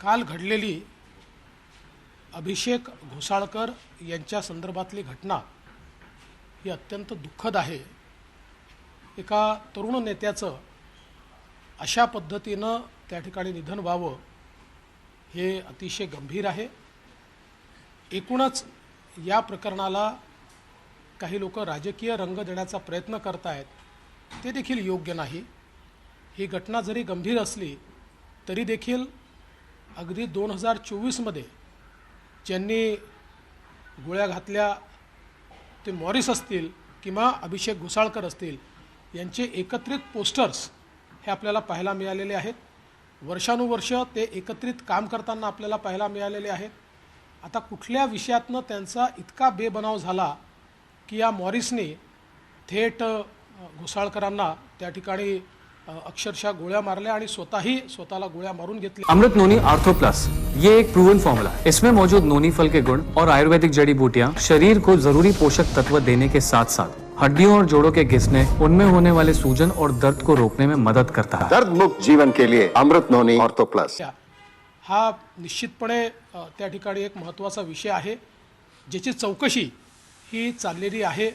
काल घडलेली अभिषेक घोसाळकर यांच्या संदर्भातली घटना ही अत्यंत दुःखद आहे। एका तरुण नेत्याचं अशा पद्धतीनं त्या ठिकाणी निधन व्हावं हे अतिशय गंभीर आहे। एकूणच या प्रकरणाला काही लोक राजकीय रंग देण्याचा प्रयत्न करत आहेत, ते देखील योग्य नाही। ही घटना जरी गंभीर असली तरी देखील अगदी 2024 मध्ये ज्यांनी गोळ्या घातल्या ते मॉरिस असतील किंवा अभिषेक घोसाळकर असतील यांचे एकत्रित पोस्टर्स हे आपल्याला पाहायला मिळालेले आहेत। वर्षानुवर्ष ते एकत्रित काम करताना आपल्याला पाहायला मिळालेले आहेत। आता कुठल्या विषयातनं त्यांचा इतका बेबनाव झाला की या मॉरिसने थेट घोसाळकरांना त्या ठिकाणी अक्षरशः गोळ्या मारल्या आणि स्वतःला गोळ्या मारून घेतल्या। अमृत नोनी आर्थो प्लस ये एक प्रूवन फॉर्मूला है। इसमें मौजूद नोनी फल के गुण और आयुर्वेदिक जड़ी बूटियां शरीर को जरूरी पोषक तत्व देने के साथ साथ हड्डियों और जोड़ों के घिसने, उनमें होने वाले सूजन और दर्द को रोकने में मदद करता है। दर्द मुक्त जीवन के लिए अमृत नोनी आर्थो प्लस हा निश्चितपणे त्या ठिकाणी एक महत्त्वाचा विषय आहे, ज्याची चौकशी ही चाललेली आहे।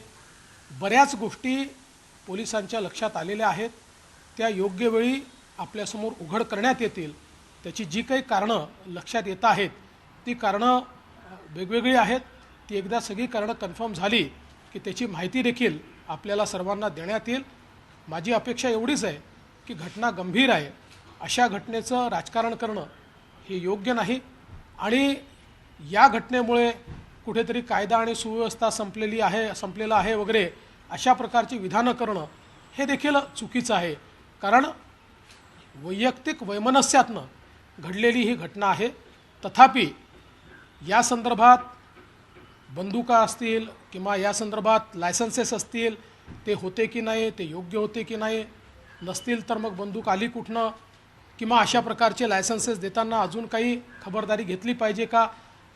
बऱ्याच गोष्टी पोलिसांच्या लक्षात आलेल्या आहेत, त्या योग्य वेळी आपल्यासमोर उघड करण्यात येतील। त्याची जी काही कारणं लक्षात येत आहेत ती कारणं वेगवेगळी आहेत। ती एकदा सगळी कारणं कन्फर्म झाली की त्याची माहिती देखील आपल्याला सर्वांना देण्यात येईल। माझी अपेक्षा एवढीच आहे की घटना गंभीर आहे, अशा घटनेचं राजकारण करणं हे योग्य नाही आणि या घटनेमुळे कुठेतरी कायदा आणि सुव्यवस्था संपलेला आहे वगैरे अशा प्रकारची विधानं करणं हे देखील चुकीचं आहे। कारण वैयक्तिक वैमनस्यातनं घडलेली ही घटना आहे। तथापि या संदर्भात बंदुका असतील किंवा या संदर्भात लायसन्सेस असतील, ते होते की नाही, ते योग्य होते की नाही, नसतील तर मग बंदूक आली कुठनं, किंवा अशा प्रकारचे लायसन्सेस देताना अजून काही खबरदारी घेतली पाहिजे का,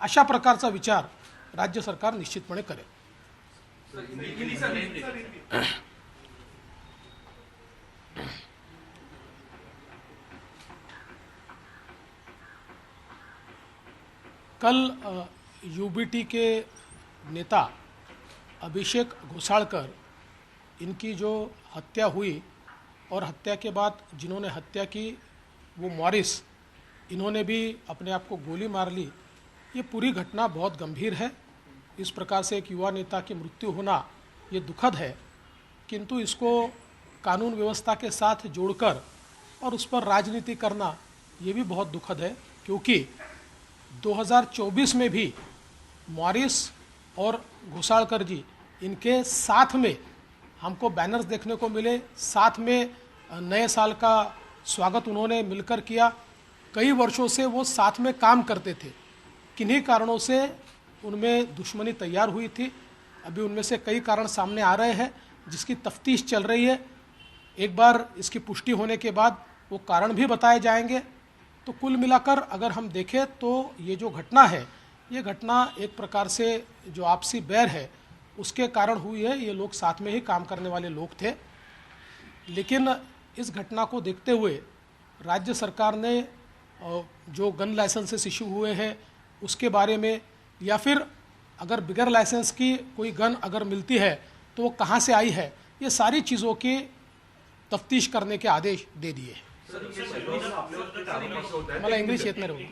अशा प्रकारचा विचार राज्य सरकार निश्चितपणे करेल। कल यूबीटी के नेता अभिषेक घोसाळकर इनकी जो हत्या हुई और हत्या के बाद जिन्होंने हत्या की वो मॉरिस, इन्होंने भी अपने आप को गोली मार ली। ये पूरी घटना बहुत गंभीर है। इस प्रकार से एक युवा नेता की मृत्यु होना ये दुखद है, किंतु इसको कानून व्यवस्था के साथ जोड़कर और उस पर राजनीति करना ये भी बहुत दुखद है। क्योंकि 2024 में भी मॉरिस और घोसाळकर जी इनके साथ में हमको बैनर्स देखने को मिले, साथ में नए साल का स्वागत उन्होंने मिलकर किया। कई वर्षों से वो साथ में काम करते थे, किन्हीं कारणों से उनमें दुश्मनी तैयार हुई थी। अभी उनमें से कई कारण सामने आ रहे हैं जिसकी तफ्तीश चल रही है। एक बार इसकी पुष्टि होने के बाद वो कारण भी बताए जाएंगे। तो कुल मिलाकर अगर हम देखें तो ये जो घटना है, ये घटना एक प्रकार से जो आपसी बैर है उसके कारण हुई है। ये लोग साथ में ही काम करने वाले लोग थे, लेकिन इस घटना को देखते हुए राज्य सरकार ने जो गन लाइसेंसेस इशू हुए हैं उसके बारे में, या फिर अगर बिगर लाइसेंस की कोई गन अगर मिलती है तो वो कहाँ से आई है, ये सारी चीज़ों की तफ्तीश करने के आदेश दे दिए हैं। मला इंग्लिश येत नाही।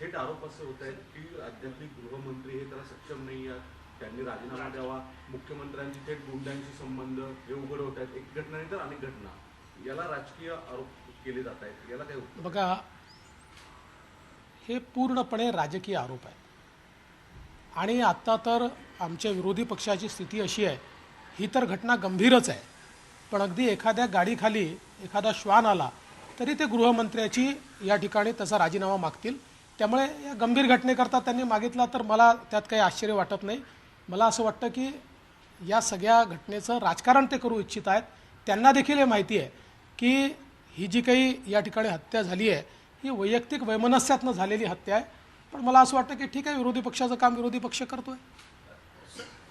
थेट आरोप असे होत आहेत की राज्यातले गृहमंत्री हे त्याला सक्षम नाही आहेत, त्यांनी राजीनामा द्यावा, मुख्यमंत्र्यांची थेट गुंडांशी संबंध हे उघड होत आहेत। एक घटना नाही तर अनेक घटना, याला राजकीय आरोप केले जात आहेत, याला काय होतं? बघा, हे पूर्णपणे राजकीय आरोप आहे आणि आता तर आमच्या विरोधी पक्षाची स्थिती अशी आहे, ही तर घटना गंभीरच आहे, पण अगदी एखाद्या गाडीखाली एखादा श्वान आला तरी ते गृहमंत्र्याची या ठिकाणी त्याचा राजीनामा मागतील। त्यामुळे या गंभीर घटनेकरता त्यांनी मागितला तर मला त्यात काही आश्चर्य वाटत नाही। मला असं वाटतं की या सगळ्या घटनेचं राजकारण ते करू इच्छित आहेत। त्यांना देखील हे माहिती आहे की ही जी काही या ठिकाणी हत्या झाली आहे ही वैयक्तिक वैमनस्यातनं झालेली हत्या आहे, पण मला असं वाटतं की ठीक आहे, विरोधी पक्षाचं काम विरोधी पक्ष करतोय।